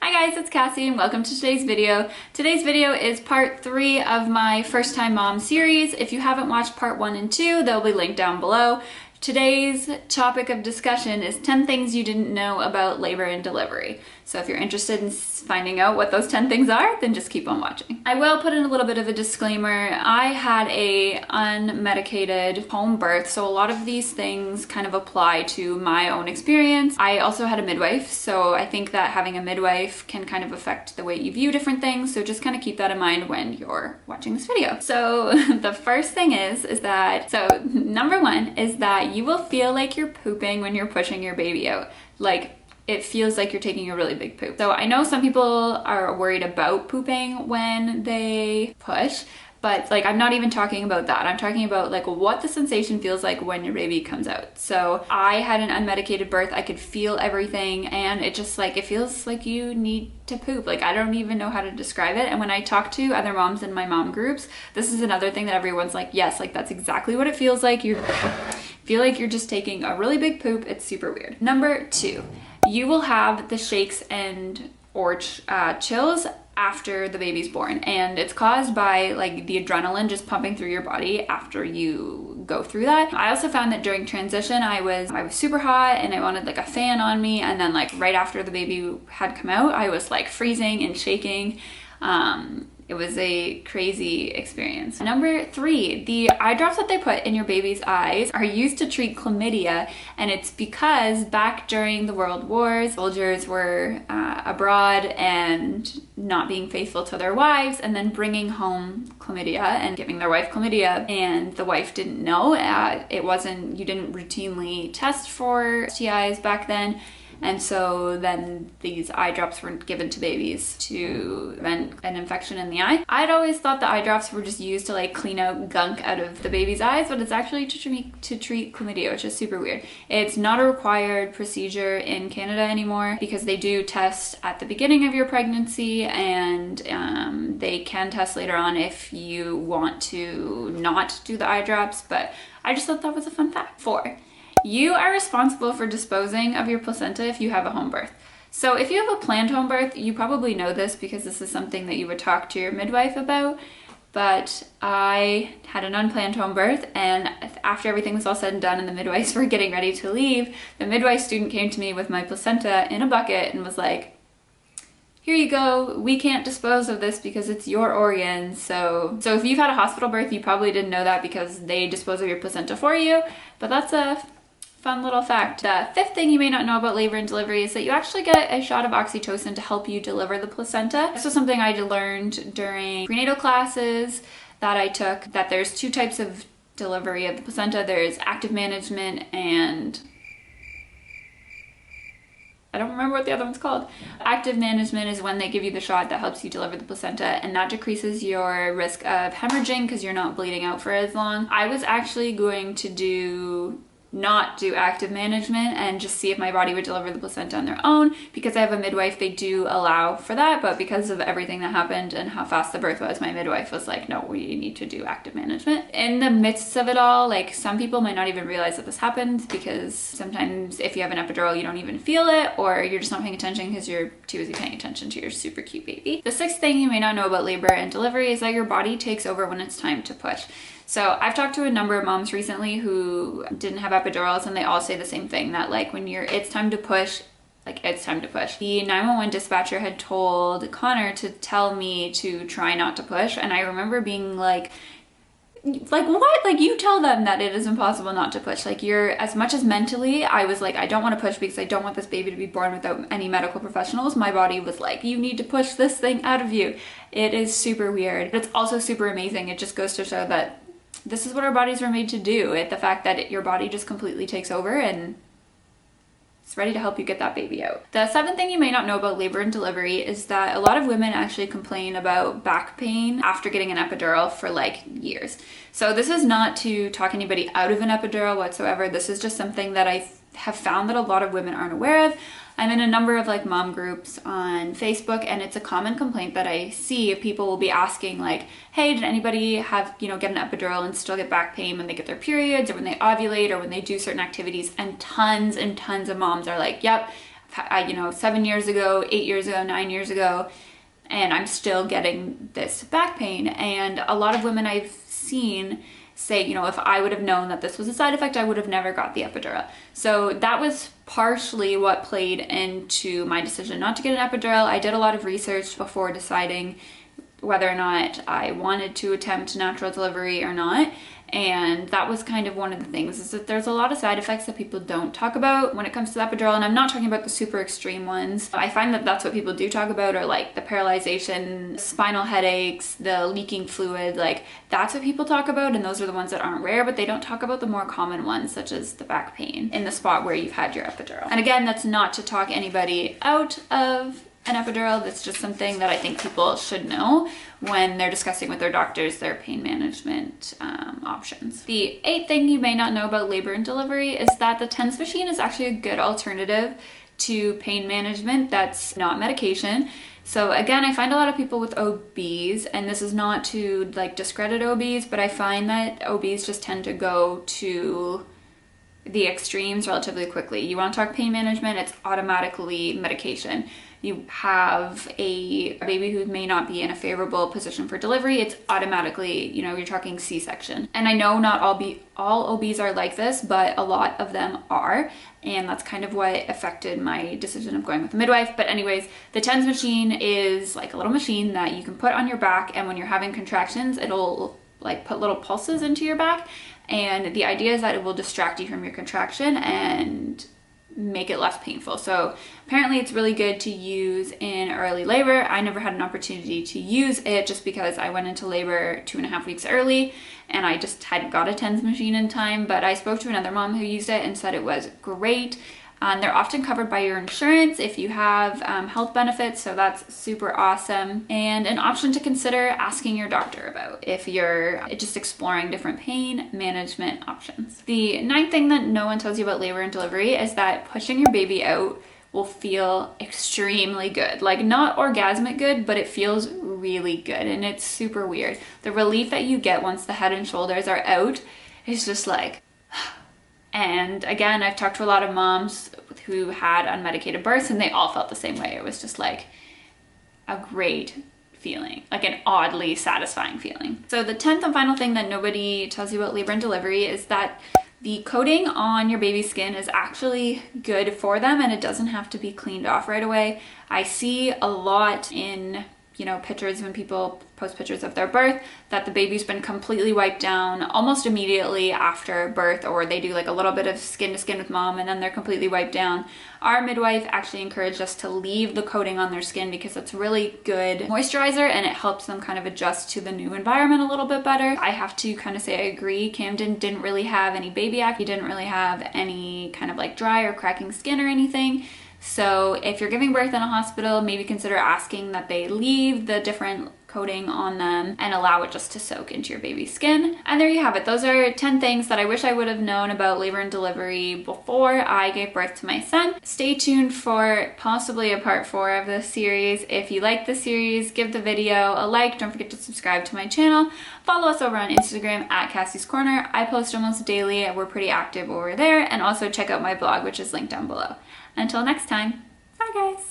Hi guys, it's Cassie and welcome to today's video. Today's video is part 3 of my First Time Mom series. If you haven't watched part 1 and 2, they'll be linked down below. Today's topic of discussion is 10 things you didn't know about labor and delivery. So if you're interested in finding out what those 10 things are, then just keep on watching. I will put in a little bit of a disclaimer. I had a unmedicated home birth, so a lot of these things kind of apply to my own experience. I also had a midwife, so I think that having a midwife can kind of affect the way you view different things, so just kind of keep that in mind when you're watching this video. So the first thing is that, number 1 is that you will feel like you're pooping when you're pushing your baby out. Like, it feels like you're taking a really big poop. So I know some people are worried about pooping when they push, but like I'm not even talking about that. I'm talking about like what the sensation feels like when your baby comes out. So I had an unmedicated birth. I could feel everything and it just like, it feels like you need to poop. Like I don't even know how to describe it. And when I talk to other moms in my mom groups, this is another thing that everyone's like, yes, like that's exactly what it feels like. You feel like you're just taking a really big poop. It's super weird. Number 2. You will have the shakes or chills after the baby's born, and it's caused by like the adrenaline just pumping through your body after you go through that. I also found that during transition I was super hot and I wanted like a fan on me, and then like right after the baby had come out I was like freezing and shaking. It was a crazy experience. Number 3, the eye drops that they put in your baby's eyes are used to treat chlamydia, and it's because back during the World Wars, soldiers were abroad and not being faithful to their wives and then bringing home chlamydia and giving their wife chlamydia, and the wife didn't know. You didn't routinely test for STIs back then. And so then these eye drops were given to babies to prevent an infection in the eye. I'd always thought the eye drops were just used to like clean out gunk out of the baby's eyes, but it's actually to treat chlamydia, which is super weird. It's not a required procedure in Canada anymore because they do test at the beginning of your pregnancy, and they can test later on if you want to not do the eye drops, but I just thought that was a fun fact. 4. You are responsible for disposing of your placenta if you have a home birth. So if you have a planned home birth, you probably know this because this is something that you would talk to your midwife about. But I had an unplanned home birth, and after everything was all said and done and the midwives were getting ready to leave, the midwife student came to me with my placenta in a bucket and was like, here you go, we can't dispose of this because it's your organ. So if you've had a hospital birth, you probably didn't know that because they dispose of your placenta for you, but that's a fun little fact. The 5th thing you may not know about labor and delivery is that you actually get a shot of oxytocin to help you deliver the placenta. This was something I learned during prenatal classes that I took, that there's 2 types of delivery of the placenta. There's active management and I don't remember what the other one's called. Active management is when they give you the shot that helps you deliver the placenta, and that decreases your risk of hemorrhaging because you're not bleeding out for as long. I was actually going to not do active management and just see if my body would deliver the placenta on their own. Because I have a midwife, they do allow for that, but because of everything that happened and how fast the birth was, my midwife was like, no, we need to do active management. In the midst of it all, like some people might not even realize that this happened because sometimes if you have an epidural you don't even feel it, or you're just not paying attention because you're too busy paying attention to your super cute baby. The 6th thing you may not know about labor and delivery is that your body takes over when it's time to push. So I've talked to a number of moms recently who didn't have epidurals, and they all say the same thing, that like when it's time to push, like it's time to push. The 911 dispatcher had told Connor to tell me to try not to push, and I remember being like what? Like you tell them that it is impossible not to push. Like as much as mentally I was like, I don't want to push because I don't want this baby to be born without any medical professionals, my body was like, you need to push this thing out of you. It is super weird, but it's also super amazing. It just goes to show that this is what our bodies were made to do. The fact that your body just completely takes over and it's ready to help you get that baby out. The 7th thing you may not know about labor and delivery is that a lot of women actually complain about back pain after getting an epidural for like years. So this is not to talk anybody out of an epidural whatsoever. This is just something that I have found that a lot of women aren't aware of. I'm in a number of like mom groups on Facebook, and it's a common complaint that I see of people will be asking like, hey, did anybody have, get an epidural and still get back pain when they get their periods or when they ovulate or when they do certain activities? And tons of moms are like, yep, you know, 7 years ago, 8 years ago, 9 years ago, and I'm still getting this back pain. And a lot of women I've seen say, you know, if I would have known that this was a side effect, I would have never got the epidural. So that was partially what played into my decision not to get an epidural. I did a lot of research before deciding whether or not I wanted to attempt natural delivery or not. And that was kind of one of the things, is that there's a lot of side effects that people don't talk about when it comes to the epidural. And I'm not talking about the super extreme ones. I find that that's what people do talk about, or like the paralyzation, spinal headaches, the leaking fluid, like that's what people talk about. And those are the ones that aren't rare, but they don't talk about the more common ones, such as the back pain in the spot where you've had your epidural. And again, that's not to talk anybody out of an epidural. That's just something that I think people should know when they're discussing with their doctors their pain management options. The 8th thing you may not know about labor and delivery is that the TENS machine is actually a good alternative to pain management that's not medication. So again, I find a lot of people with OBs, and this is not to like discredit OBs, but I find that OBs just tend to go to the extremes relatively quickly. You want to talk pain management, it's automatically medication. You have a baby who may not be in a favorable position for delivery, it's automatically, you know, you're talking C-section. And I know not all OBs are like this, but a lot of them are. And that's kind of what affected my decision of going with a midwife. But anyways, the TENS machine is like a little machine that you can put on your back, and when you're having contractions, it'll like put little pulses into your back. And the idea is that it will distract you from your contraction and make it less painful. So apparently it's really good to use in early labor. I never had an opportunity to use it just because I went into labor 2.5 weeks early and I just hadn't got a TENS machine in time. But I spoke to another mom who used it and said it was great. They're often covered by your insurance if you have health benefits, so that's super awesome. And an option to consider asking your doctor about if you're just exploring different pain management options. The 9th thing that no one tells you about labor and delivery is that pushing your baby out will feel extremely good. Like not orgasmic good, but it feels really good, and it's super weird. The relief that you get once the head and shoulders are out is just like... And again, I've talked to a lot of moms who had unmedicated births, and they all felt the same way. It was just like a great feeling, like an oddly satisfying feeling. So the 10th and final thing that nobody tells you about labor and delivery is that the coating on your baby's skin is actually good for them, and it doesn't have to be cleaned off right away. I see a lot in, you know, pictures when people post pictures of their birth that the baby's been completely wiped down almost immediately after birth, or they do like a little bit of skin to skin with mom and then they're completely wiped down. Our midwife actually encouraged us to leave the coating on their skin because it's really good moisturizer and it helps them kind of adjust to the new environment a little bit better. I have to kind of say I agree. Camden didn't really have any baby acne. He didn't really have any kind of like dry or cracking skin or anything. So if you're giving birth in a hospital, maybe consider asking that they leave the different coating on them and allow it just to soak into your baby's skin. And there you have it. Those are 10 things that I wish I would have known about labor and delivery before I gave birth to my son. Stay tuned for possibly a part 4 of this series. If you like the series, give the video a like. Don't forget to subscribe to my channel. Follow us over on Instagram at Cassie's Corner. I post almost daily. We're pretty active over there. And also check out my blog, which is linked down below. Until next time, bye guys!